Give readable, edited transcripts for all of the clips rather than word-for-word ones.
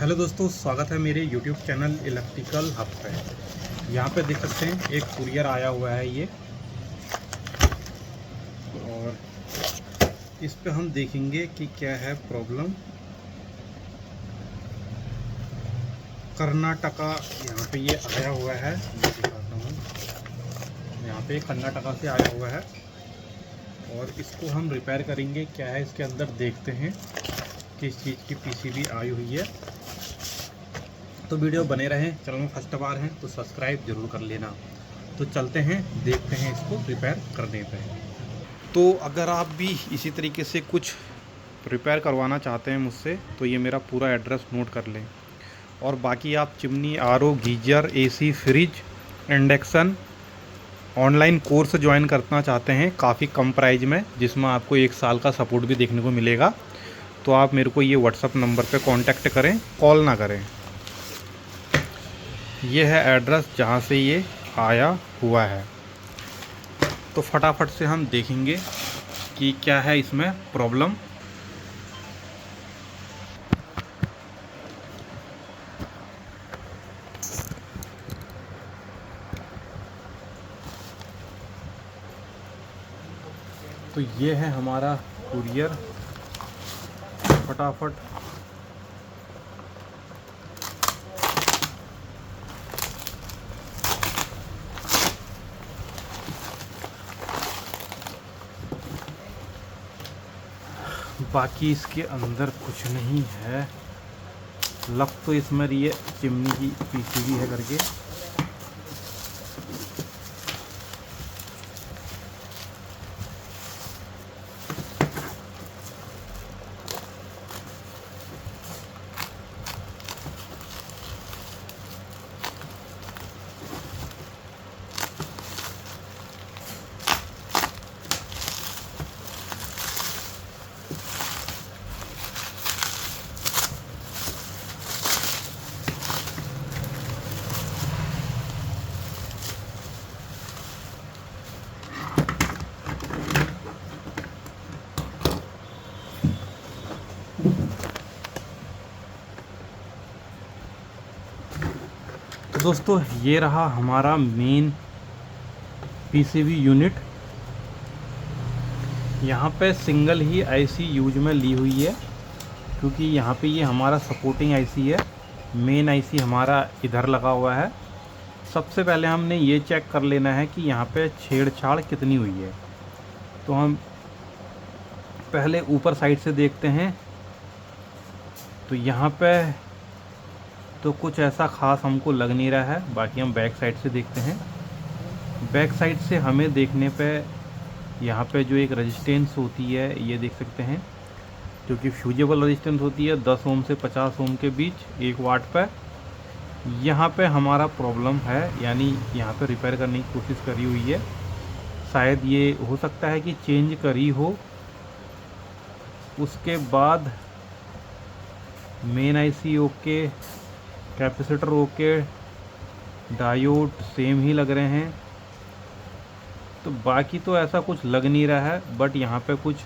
Hello दोस्तों, स्वागत है मेरे YouTube चैनल इलेक्ट्रिकल हब पे। यहाँ पे देख सकते हैं एक कुरियर आया हुआ है ये, और इस पे हम देखेंगे कि क्या है प्रॉब्लम। कर्नाटका यहाँ पे ये आया हुआ है, मैं दिखाता हूँ। यहाँ पे कर्नाटका से आया हुआ है और इसको हम रिपेयर करेंगे। क्या है इसके अंदर, देखते हैं किस चीज़ की PCB आई हुई है। तो वीडियो बने रहें। चैनल में फर्स्ट बार हैं तो सब्सक्राइब जरूर कर लेना। तो चलते हैं, देखते हैं इसको रिपेयर करने पे। तो अगर आप भी इसी तरीके से कुछ रिपेयर करवाना चाहते हैं मुझसे, तो ये मेरा पूरा एड्रेस नोट कर लें। और बाकी आप chimney, RO, geyser, AC, fridge, induction online course join करना चाहते हैं काफ़ी कम प्राइस में, जिसमें आपको 1 साल का सपोर्ट भी देखने को मिलेगा, तो आप मेरे को ये WhatsApp नंबर पे कांटेक्ट करें, कॉल ना करें। ये है एड्रेस जहाँ से ये आया हुआ है। तो फटाफट से हम देखेंगे कि क्या है इसमें प्रॉब्लम। तो ये है हमारा कुरियर। फटाफट बाकी इसके अंदर कुछ नहीं है। लग तो इसमें ये चिमनी की PCB है करके। तो दोस्तों, ये रहा हमारा मेन PCB यूनिट। यहाँ पे सिंगल ही IC यूज में ली हुई है, क्योंकि यहाँ पे ये हमारा सपोर्टिंग IC है। मेन IC हमारा इधर लगा हुआ है। सबसे पहले हमने ये चेक कर लेना है कि यहाँ पे छेड़छाड़ कितनी हुई है। तो हम पहले ऊपर साइड से देखते हैं। तो यहाँ पे तो कुछ ऐसा ख़ास हमको लग नहीं रहा है। बाकी हम बैक साइड से देखते हैं। बैक साइड से हमें देखने पे यहाँ पे जो एक रेजिस्टेंस होती है, ये देख सकते हैं, जो कि फ्यूजेबल रेजिस्टेंस होती है 10 ओम से 50 ओम के बीच 1 वाट पर। यहाँ पे हमारा प्रॉब्लम है, यानी यहाँ पे रिपेयर करने की कोशिश करी हुई है। शायद ये हो सकता है कि चेंज करी हो। उसके बाद main IC okay, capacitor okay, diode same ही लग रहे हैं। तो बाकी तो ऐसा कुछ लग नहीं रहा है, बट यहाँ पे कुछ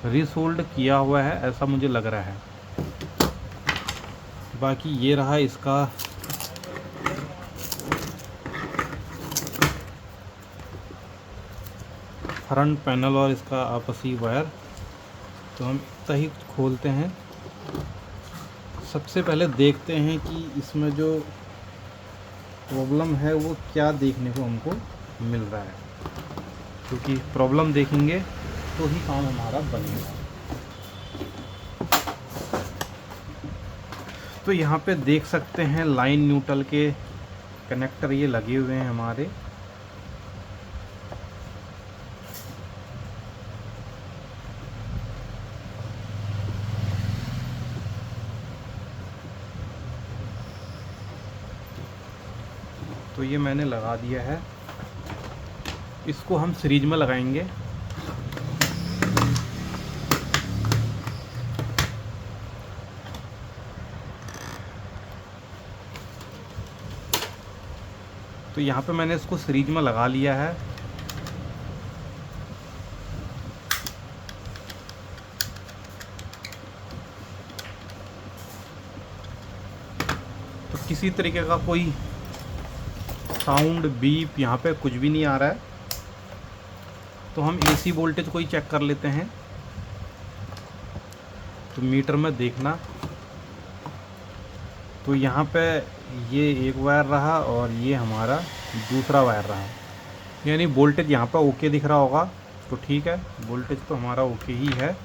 रीसोल्ड किया हुआ है ऐसा मुझे लग रहा है। बाकी ये रहा इसका फ्रंट पैनल और इसका आपसी वायर। तो हम सही खोलते हैं। सबसे पहले देखते हैं कि इसमें जो प्रॉब्लम है वो क्या देखने को हमको मिल रहा है, क्योंकि प्रॉब्लम देखेंगे तो ही काम हमारा बनेगा। तो यहाँ पे देख सकते हैं लाइन न्यूट्रल के कनेक्टर ये लगे हुए हैं हमारे। तो ये मैंने लगा दिया है। इसको हम सीरीज में लगाएंगे। तो यहाँ पे मैंने इसको सीरीज में लगा लिया है। किसी तरीके का कोई साउंड बीप यहाँ पे कुछ भी नहीं आ रहा है। तो हम एसी वोल्टेज को ही चेक कर लेते हैं। तो मीटर में देखना, तो यहाँ पे ये एक वायर रहा और ये हमारा दूसरा वायर रहा, यानी वोल्टेज यहाँ पे ओके दिख रहा होगा। तो ठीक है, वोल्टेज तो हमारा ओके ही है।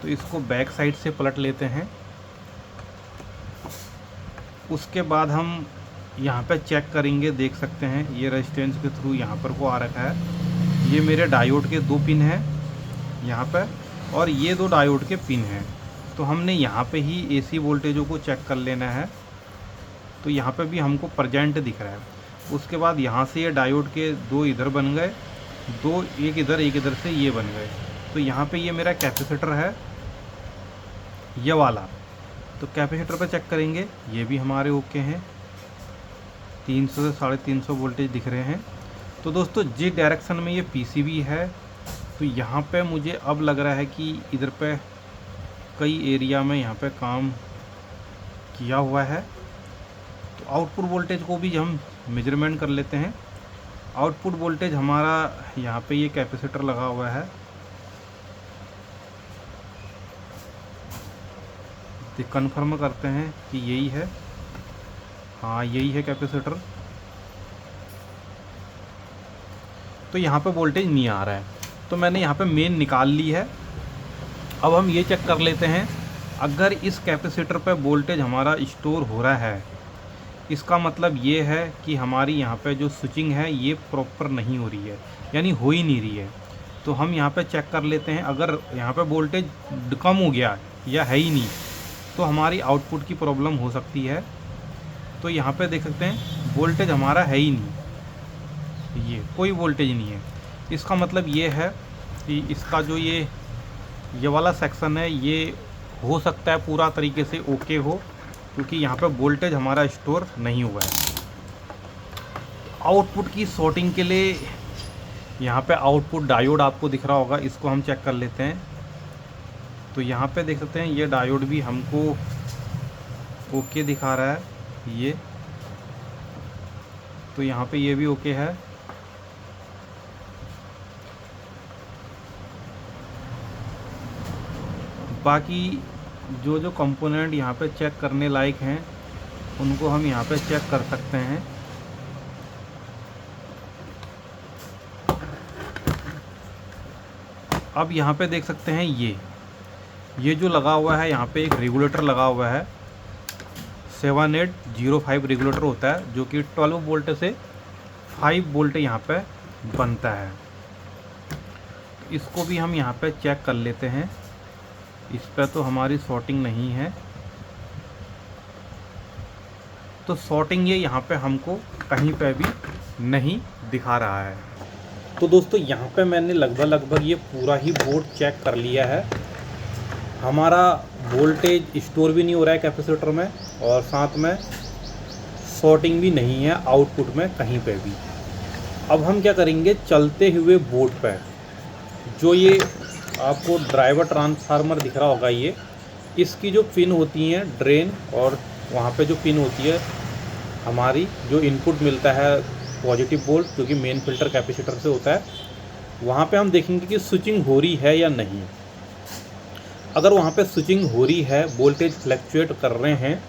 तो इसको बैक साइड से पलट लेते हैं। उसके बाद हम यहाँ पे चेक करेंगे, देख सकते हैं ये रेजिस्टेंस के थ्रू यहाँ पर को आ रखा है। ये मेरे डायोड के 2 पिन हैं यहाँ पे, और ये 2 डायोड के पिन हैं। तो हमने यहाँ पे ही एसी वोल्टेजों को चेक कर लेना है। तो यहाँ पे भी हमको प्रेजेंट दिख रहा है। उसके बाद यहाँ से ये डायोड के 2 इधर बन गए, 2 एक इधर से ये बन गए। तो यहाँ पे ये मेरा कैपेसिटर है, ये वाला। तो कैपेसिटर पे चेक करेंगे, ये भी हमारे ओके हैं, 300 से 350 वोल्टेज दिख रहे हैं। तो दोस्तों जिस डायरेक्शन में ये पीसीबी है, तो यहाँ पे मुझे अब लग रहा है कि इधर पे कई एरिया में यहाँ पे काम किया हुआ है। तो आउटपुट वोल्टेज को भी हम मेजरमेंट कर लेते हैं। आउटपुट वोल्टेज हमारा यहाँ पे ये कैपेसिटर लगा हुआ है, तो कन्फर्म करते हैं कि यही है। हाँ, यही है कैपेसिटर। तो यहाँ पे वोल्टेज नहीं आ रहा है, तो मैंने यहाँ पे मेन निकाल ली है। अब हम ये चेक कर लेते हैं, अगर इस कैपेसिटर पे वोल्टेज हमारा स्टोर हो रहा है, इसका मतलब ये है कि हमारी यहाँ पे जो स्विचिंग है ये प्रॉपर नहीं हो रही है, यानी हो ही नहीं रही है। तो हम यहाँ पे चेक कर लेते हैं, अगर यहाँ पे वोल्टेज कम हो गया या है ही नहीं, तो हमारी आउटपुट की प्रॉब्लम हो सकती है। तो यहाँ पे देख सकते हैं वोल्टेज हमारा है ही नहीं, ये कोई वोल्टेज नहीं है। इसका मतलब ये है कि इसका जो ये वाला सेक्शन है, ये हो सकता है पूरा तरीके से ओके हो, क्योंकि यहाँ पे वोल्टेज हमारा स्टोर नहीं हुआ है। आउटपुट की सॉर्टिंग के लिए यहाँ पे आउटपुट डायोड आपको दिख रहा होगा, इसको हम चेक कर लेते हैं। तो यहाँ पे देख सकते हैं ये डायोड भी हमको ओके दिखा रहा है, ये। तो यहाँ पे ये भी ओके है। बाकी जो कंपोनेंट यहाँ पे चेक करने लायक हैं, उनको हम यहाँ पे चेक कर सकते हैं। अब यहाँ पे देख सकते हैं ये जो लगा हुआ है, यहाँ पे एक रेगुलेटर लगा हुआ है, 7805 रेगुलेटर होता है, जो कि 12 वोल्ट से 5 वोल्ट यहाँ पे बनता है। इसको भी हम यहाँ पे चेक कर लेते हैं। इस पर तो हमारी सॉर्टिंग नहीं है, तो सॉर्टिंग ये यहाँ पे हमको कहीं पे भी नहीं दिखा रहा है। तो दोस्तों यहाँ पे मैंने लगभग ये पूरा ही बोर्ड चेक कर लिया है। हमारा वोल्टेज स्टोर भी नहीं हो रहा है कैपेसिटर में, और साथ में सॉर्टिंग भी नहीं है आउटपुट में कहीं पे भी। अब हम क्या करेंगे, चलते हुए बोर्ड पर जो ये आपको ड्राइवर ट्रांसफार्मर दिख रहा होगा, ये इसकी जो पिन होती हैं ड्रेन, और वहाँ पे जो पिन होती है हमारी जो इनपुट मिलता है पॉजिटिव वोल्ट, जो कि मेन फिल्टर कैपेसिटर से होता है, वहाँ पे हम देखेंगे कि स्विचिंग हो रही है या नहीं। अगर वहाँ पे स्विचिंग हो रही है, वोल्टेज फ्लैक्चुएट कर रहे हैं,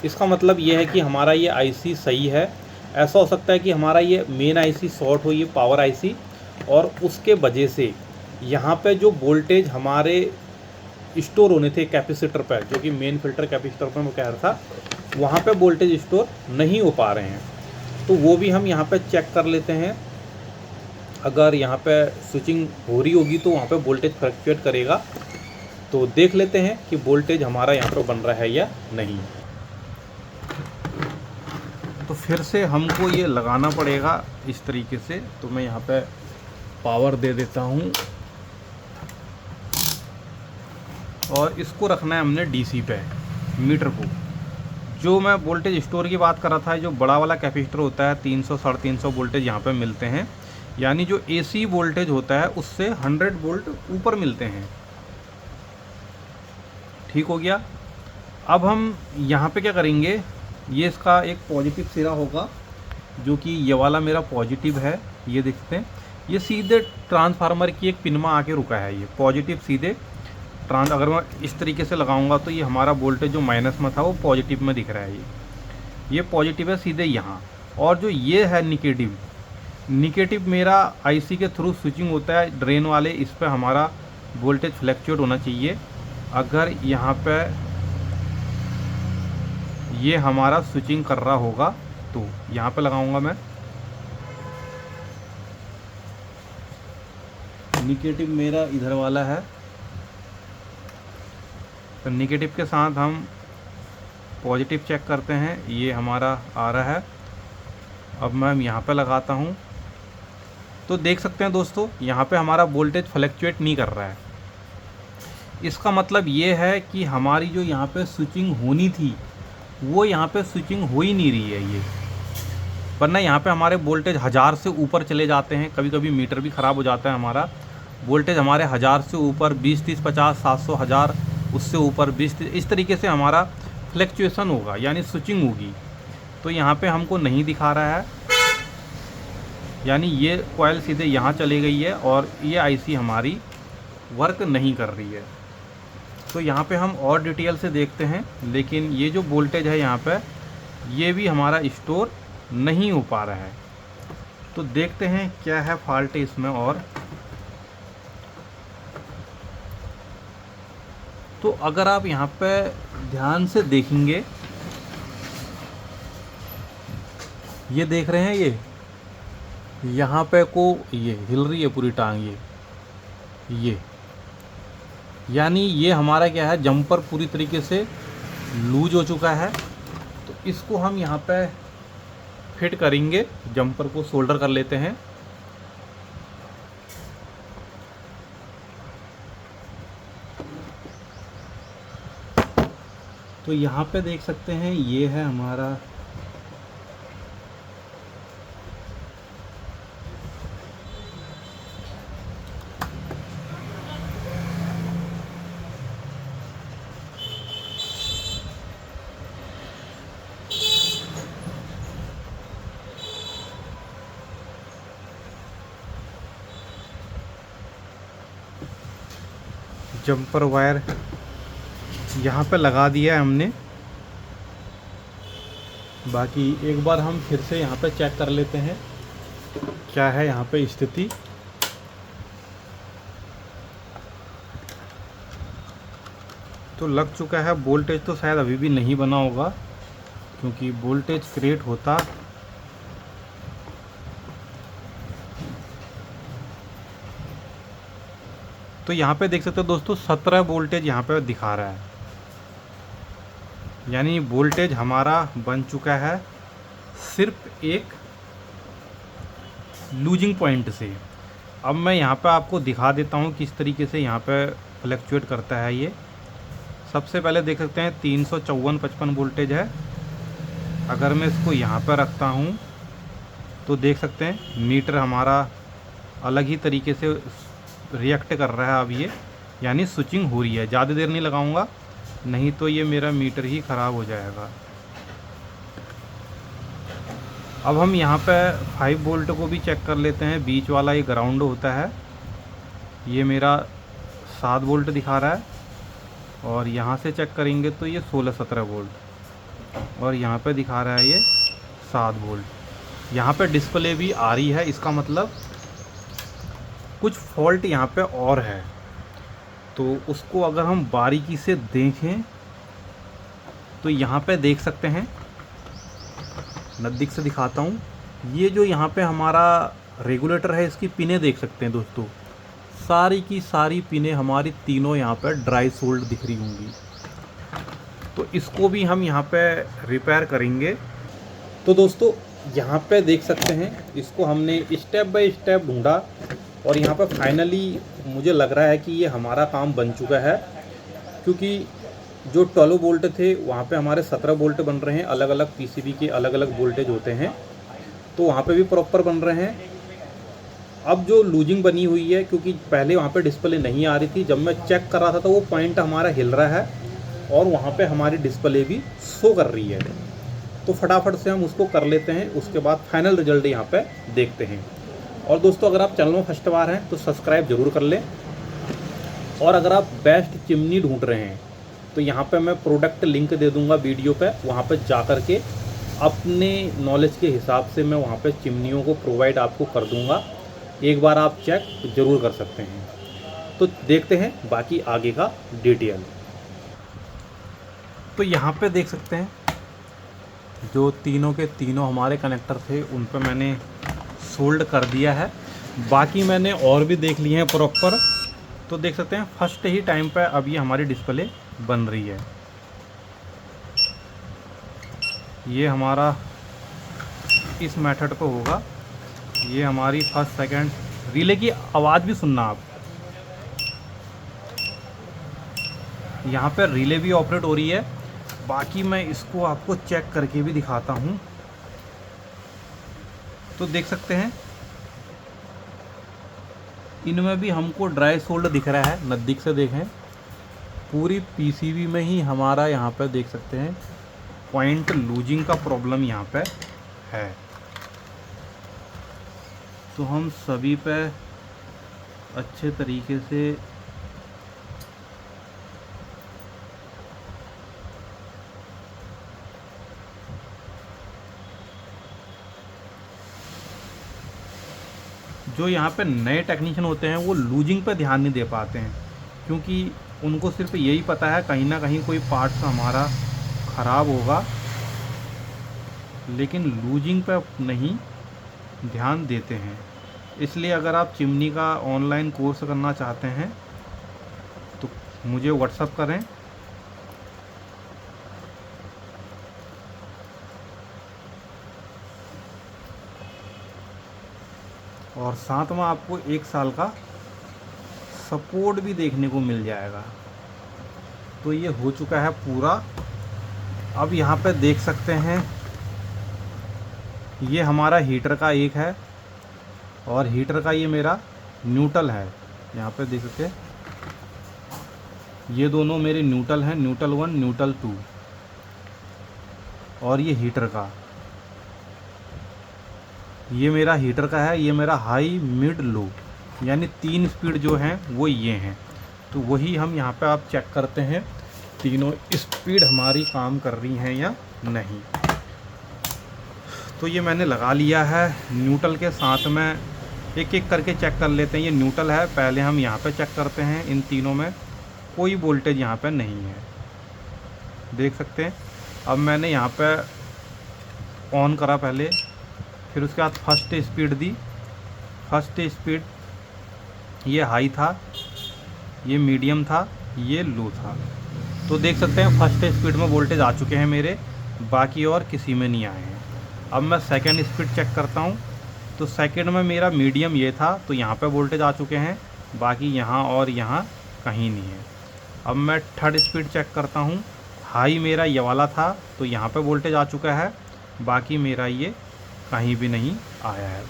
इसका मतलब ये है कि हमारा ये आईसी सही है। ऐसा हो सकता है कि हमारा ये मेन आईसी शॉर्ट हो, ये पावर आईसी, और उसके वजह से यहाँ पे जो वोल्टेज हमारे स्टोर होने थे कैपेसिटर पर, जो कि मेन फिल्टर कैपेसिटर पर मैं कह रहा था, वहाँ पे वोल्टेज स्टोर नहीं हो पा रहे हैं। तो वो भी हम यहाँ पे चेक कर लेते हैं। अगर यहाँ पे स्विचिंग हो रही होगी तो वहाँ पे वोल्टेज फ्लक्चुएट करेगा। तो देख लेते हैं कि वोल्टेज हमारा यहाँ पर बन रहा है या नहीं। तो फिर से हमको ये लगाना पड़ेगा इस तरीके से। तो मैं यहाँ पे पावर दे देता हूँ, और इसको रखना है हमने डीसी पे मीटर को। जो मैं वोल्टेज स्टोर की बात कर रहा था, जो बड़ा वाला कैपेसिटर होता है, 300 350 वोल्टेज यहाँ पे मिलते हैं, यानी जो एसी वोल्टेज होता है उससे 100 वोल्ट ऊपर मिलते हैं। ठीक हो गया। अब हम यहाँ पे क्या करेंगे, ये इसका एक पॉजिटिव सिरा होगा, जो कि ये वाला मेरा पॉजिटिव है, ये देखते हैं। ये सीधे ट्रांसफार्मर की एक पिन में आके रुका है, ये पॉजिटिव सीधे अगर मैं इस तरीके से लगाऊंगा तो ये हमारा वोल्टेज जो माइनस में था वो पॉजिटिव में दिख रहा है। ये पॉजिटिव है सीधे यहाँ। और जो ये है निगेटिव मेरा आईसी के थ्रू स्विचिंग होता है ड्रेन वाले, इस पर हमारा वोल्टेज फ्लैक्चुएट होना चाहिए। अगर यहाँ पे ये हमारा स्विचिंग कर रहा होगा तो यहाँ पे लगाऊंगा मैं। निगेटिव मेरा इधर वाला है, तो निगेटिव के साथ हम पॉजिटिव चेक करते हैं, ये हमारा आ रहा है। अब मैं यहाँ पे लगाता हूँ तो देख सकते हैं दोस्तों, यहाँ पे हमारा वोल्टेज फ्लैक्चुएट नहीं कर रहा है। इसका मतलब ये है कि हमारी जो यहाँ पे स्विचिंग होनी थी वो यहाँ पे स्विचिंग हो ही नहीं रही है ये, वरना यहाँ पे हमारे वोल्टेज 1000 से ऊपर चले जाते हैं। कभी कभी मीटर भी ख़राब हो जाता है हमारा, वोल्टेज हमारे 1000 से ऊपर 20, 30, 50, 700, 1000, उससे ऊपर 20, 30, इस तरीके से हमारा फ्लैक्चुएशन होगा, यानी स्विचिंग होगी। तो यहाँ पे हमको नहीं दिखा रहा है, यानी ये कॉइल सीधे यहाँ चली गई है और ये आईसी हमारी वर्क नहीं कर रही है। तो यहाँ पे हम और डिटेल से देखते हैं, लेकिन ये जो वोल्टेज है यहाँ पे ये भी हमारा स्टोर नहीं हो पा रहा है। तो देखते हैं क्या है फॉल्ट इसमें। और तो अगर आप यहाँ पे ध्यान से देखेंगे, ये देख रहे हैं, ये यहाँ पे को ये हिल रही है पूरी टांग, ये यानी ये हमारा क्या है, जंपर पूरी तरीके से लूज हो चुका है। तो इसको हम यहाँ पे फिट करेंगे, जंपर को सोल्डर कर लेते हैं। तो यहाँ पे देख सकते हैं ये है हमारा जंपर वायर यहाँ पे लगा दिया है हमने। बाकी एक बार हम फिर से यहाँ पे चेक कर लेते हैं क्या है यहाँ पे स्थिति। तो लग चुका है, वोल्टेज तो शायद अभी भी नहीं बना होगा, क्योंकि वोल्टेज क्रिएट होता तो यहाँ पे देख सकते हो दोस्तों 17 वोल्टेज यहाँ पे दिखा रहा है, यानी वोल्टेज हमारा बन चुका है सिर्फ एक लूजिंग पॉइंट से। अब मैं यहाँ पे आपको दिखा देता हूँ किस तरीके से यहाँ पे फ्लैक्चुएट करता है ये। सबसे पहले देख सकते हैं 354-55 वोल्टेज है। अगर मैं इसको यहाँ पर रखता हूँ तो देख सकते हैं मीटर हमारा अलग ही तरीके से रिएक्ट कर रहा है अब ये, यानी स्विचिंग हो रही है। ज़्यादा देर नहीं लगाऊंगा, नहीं तो ये मेरा मीटर ही ख़राब हो जाएगा। अब हम यहाँ पे 5 वोल्ट को भी चेक कर लेते हैं। बीच वाला ये ग्राउंड होता है, ये मेरा 7 वोल्ट दिखा रहा है, और यहाँ से चेक करेंगे तो ये 16-17 वोल्ट, और यहाँ पे दिखा रहा है ये 7 वोल्ट। यहाँ पे डिस्प्ले भी आ रही है, इसका मतलब कुछ फॉल्ट यहाँ पे और है। तो उसको अगर हम बारीकी से देखें तो यहाँ पे देख सकते हैं, नज़दीक से दिखाता हूँ, ये जो यहाँ पे हमारा रेगुलेटर है इसकी पिनें देख सकते हैं दोस्तों, सारी की सारी पिनें हमारी तीनों यहाँ पे ड्राई सोल्ड दिख रही होंगी। तो इसको भी हम यहाँ पे रिपेयर करेंगे। तो दोस्तों यहाँ पे देख सकते हैं, इसको हमने स्टेप बाय स्टेप ढूंढा और यहाँ पे फाइनली मुझे लग रहा है कि ये हमारा काम बन चुका है, क्योंकि जो 12 वोल्ट थे वहाँ पे हमारे 17 वोल्ट बन रहे हैं। अलग अलग पीसीबी के अलग अलग वोल्टेज होते हैं, तो वहाँ पे भी प्रॉपर बन रहे हैं। अब जो लूजिंग बनी हुई है, क्योंकि पहले वहाँ पे डिस्प्ले नहीं आ रही थी, जब मैं चेक कर रहा था तो वो पॉइंट हमारा हिल रहा है और वहाँ पे हमारी डिस्प्ले भी शो कर रही है। तो फटाफट से हम उसको कर लेते हैं, उसके बाद फाइनल रिजल्ट यहाँ पे देखते हैं। और दोस्तों अगर आप चैनल में फर्स्ट बार हैं तो सब्सक्राइब जरूर कर लें। और अगर आप बेस्ट चिमनी ढूंढ रहे हैं तो यहाँ पे मैं प्रोडक्ट लिंक दे दूँगा वीडियो पे, वहाँ पे जा कर के अपने नॉलेज के हिसाब से मैं वहाँ पे चिमनियों को प्रोवाइड आपको कर दूँगा। एक बार आप चेक ज़रूर कर सकते हैं। तो देखते हैं बाकी आगे का डिटेल। तो यहाँ पे देख सकते हैं जो तीनों के तीनों हमारे कनेक्टर थे उन पे मैंने सोल्ड कर दिया है। बाकी मैंने और भी देख लिए हैं प्रॉपर। तो देख सकते हैं फर्स्ट ही टाइम पे अब ये हमारी डिस्प्ले बन रही है। ये हमारा इस मेथड पे होगा। ये हमारी फर्स्ट सेकंड रिले की आवाज़ भी सुनना आप। यहाँ पे रिले भी ऑपरेट हो रही है। बाकी मैं इसको आपको चेक करके भी दिखाता हूँ। तो देख सकते हैं इनमें भी हमको ड्राई सोल्ड दिख रहा है। नज़दीक से देखें, पूरी पीसीबी में ही हमारा यहाँ पे देख सकते हैं पॉइंट लूजिंग का प्रॉब्लम यहाँ पे है। तो हम सभी पे अच्छे तरीके से जो यहाँ पे नए टेक्नीशियन होते हैं वो लूजिंग पे ध्यान नहीं दे पाते हैं, क्योंकि उनको सिर्फ यही पता है कहीं ना कहीं कोई पार्ट्स हमारा ख़राब होगा, लेकिन लूजिंग पे नहीं ध्यान देते हैं। इसलिए अगर आप चिमनी का ऑनलाइन कोर्स करना चाहते हैं तो मुझे व्हाट्सएप करें। और साथ में आपको 1 साल का सपोर्ट भी देखने को मिल जाएगा। तो ये हो चुका है पूरा। अब यहाँ पे देख सकते हैं ये हमारा हीटर का एक है और हीटर का ये मेरा न्यूट्रल है। यहाँ पे देख सकते हैं ये दोनों मेरे न्यूट्रल हैं, न्यूट्रल 1 न्यूट्रल 2। और ये हीटर का, ये मेरा हीटर का है, ये मेरा हाई मिड लो, यानी 3 स्पीड जो हैं वो ये हैं। तो वही हम यहाँ पे आप चेक करते हैं तीनों स्पीड हमारी काम कर रही हैं या नहीं। तो ये मैंने लगा लिया है न्यूट्रल के साथ में। एक एक करके चेक कर लेते हैं। ये न्यूट्रल है, पहले हम यहाँ पे चेक करते हैं। इन तीनों में कोई वोल्टेज यहाँ पे नहीं है, देख सकते हैं। अब मैंने यहाँ पे ऑन करा पहले, फिर उसके बाद फर्स्ट स्पीड दी। फर्स्ट स्पीड ये हाई था, ये मीडियम था, ये लो था। तो देख सकते हैं फर्स्ट स्पीड में वोल्टेज आ चुके हैं मेरे, बाकी और किसी में नहीं आए हैं। अब मैं सेकंड स्पीड चेक करता हूँ। तो सेकंड में मेरा मीडियम ये था, तो यहाँ पे वोल्टेज आ चुके हैं, बाकी यहाँ और यहाँ कहीं नहीं है। अब मैं थर्ड स्पीड चेक करता हूँ। हाई मेरा ये वाला था, तो यहाँ पे वोल्टेज आ चुका है, बाकी मेरा ये कहीं भी नहीं आया है।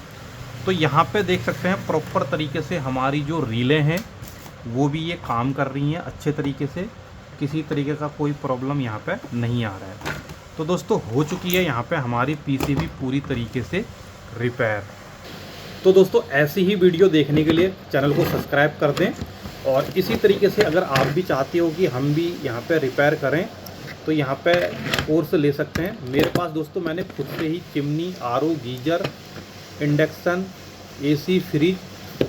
तो यहाँ पे देख सकते हैं प्रॉपर तरीके से हमारी जो रीलें हैं वो भी ये काम कर रही हैं अच्छे तरीके से। किसी तरीके का कोई प्रॉब्लम यहाँ पे नहीं आ रहा है। तो दोस्तों हो चुकी है यहाँ पे हमारी पीसीबी पूरी तरीके से रिपेयर। तो दोस्तों ऐसी ही वीडियो देखने के लिए चैनल को सब्सक्राइब कर दें। और इसी तरीके से अगर आप भी चाहते हो कि हम भी यहाँ पे रिपेयर करें तो यहाँ पे कोर्स ले सकते हैं। मेरे पास दोस्तों मैंने खुद से ही chimney, RO, geyser, induction, AC, fridge,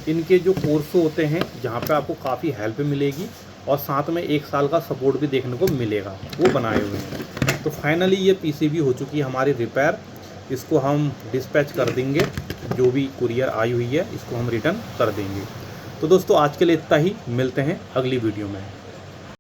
इनके जो कोर्स होते हैं जहाँ पे आपको काफ़ी हेल्प मिलेगी और साथ में 1 साल का सपोर्ट भी देखने को मिलेगा, वो बनाए हुए हैं। तो फाइनली ये पीसीबी हो चुकी है हमारी रिपेयर। इसको हम डिस्पैच कर देंगे, जो भी कुरियर आई हुई है इसको हम रिटर्न कर देंगे। तो दोस्तों आज के लिए इतना ही, मिलते हैं अगली वीडियो में।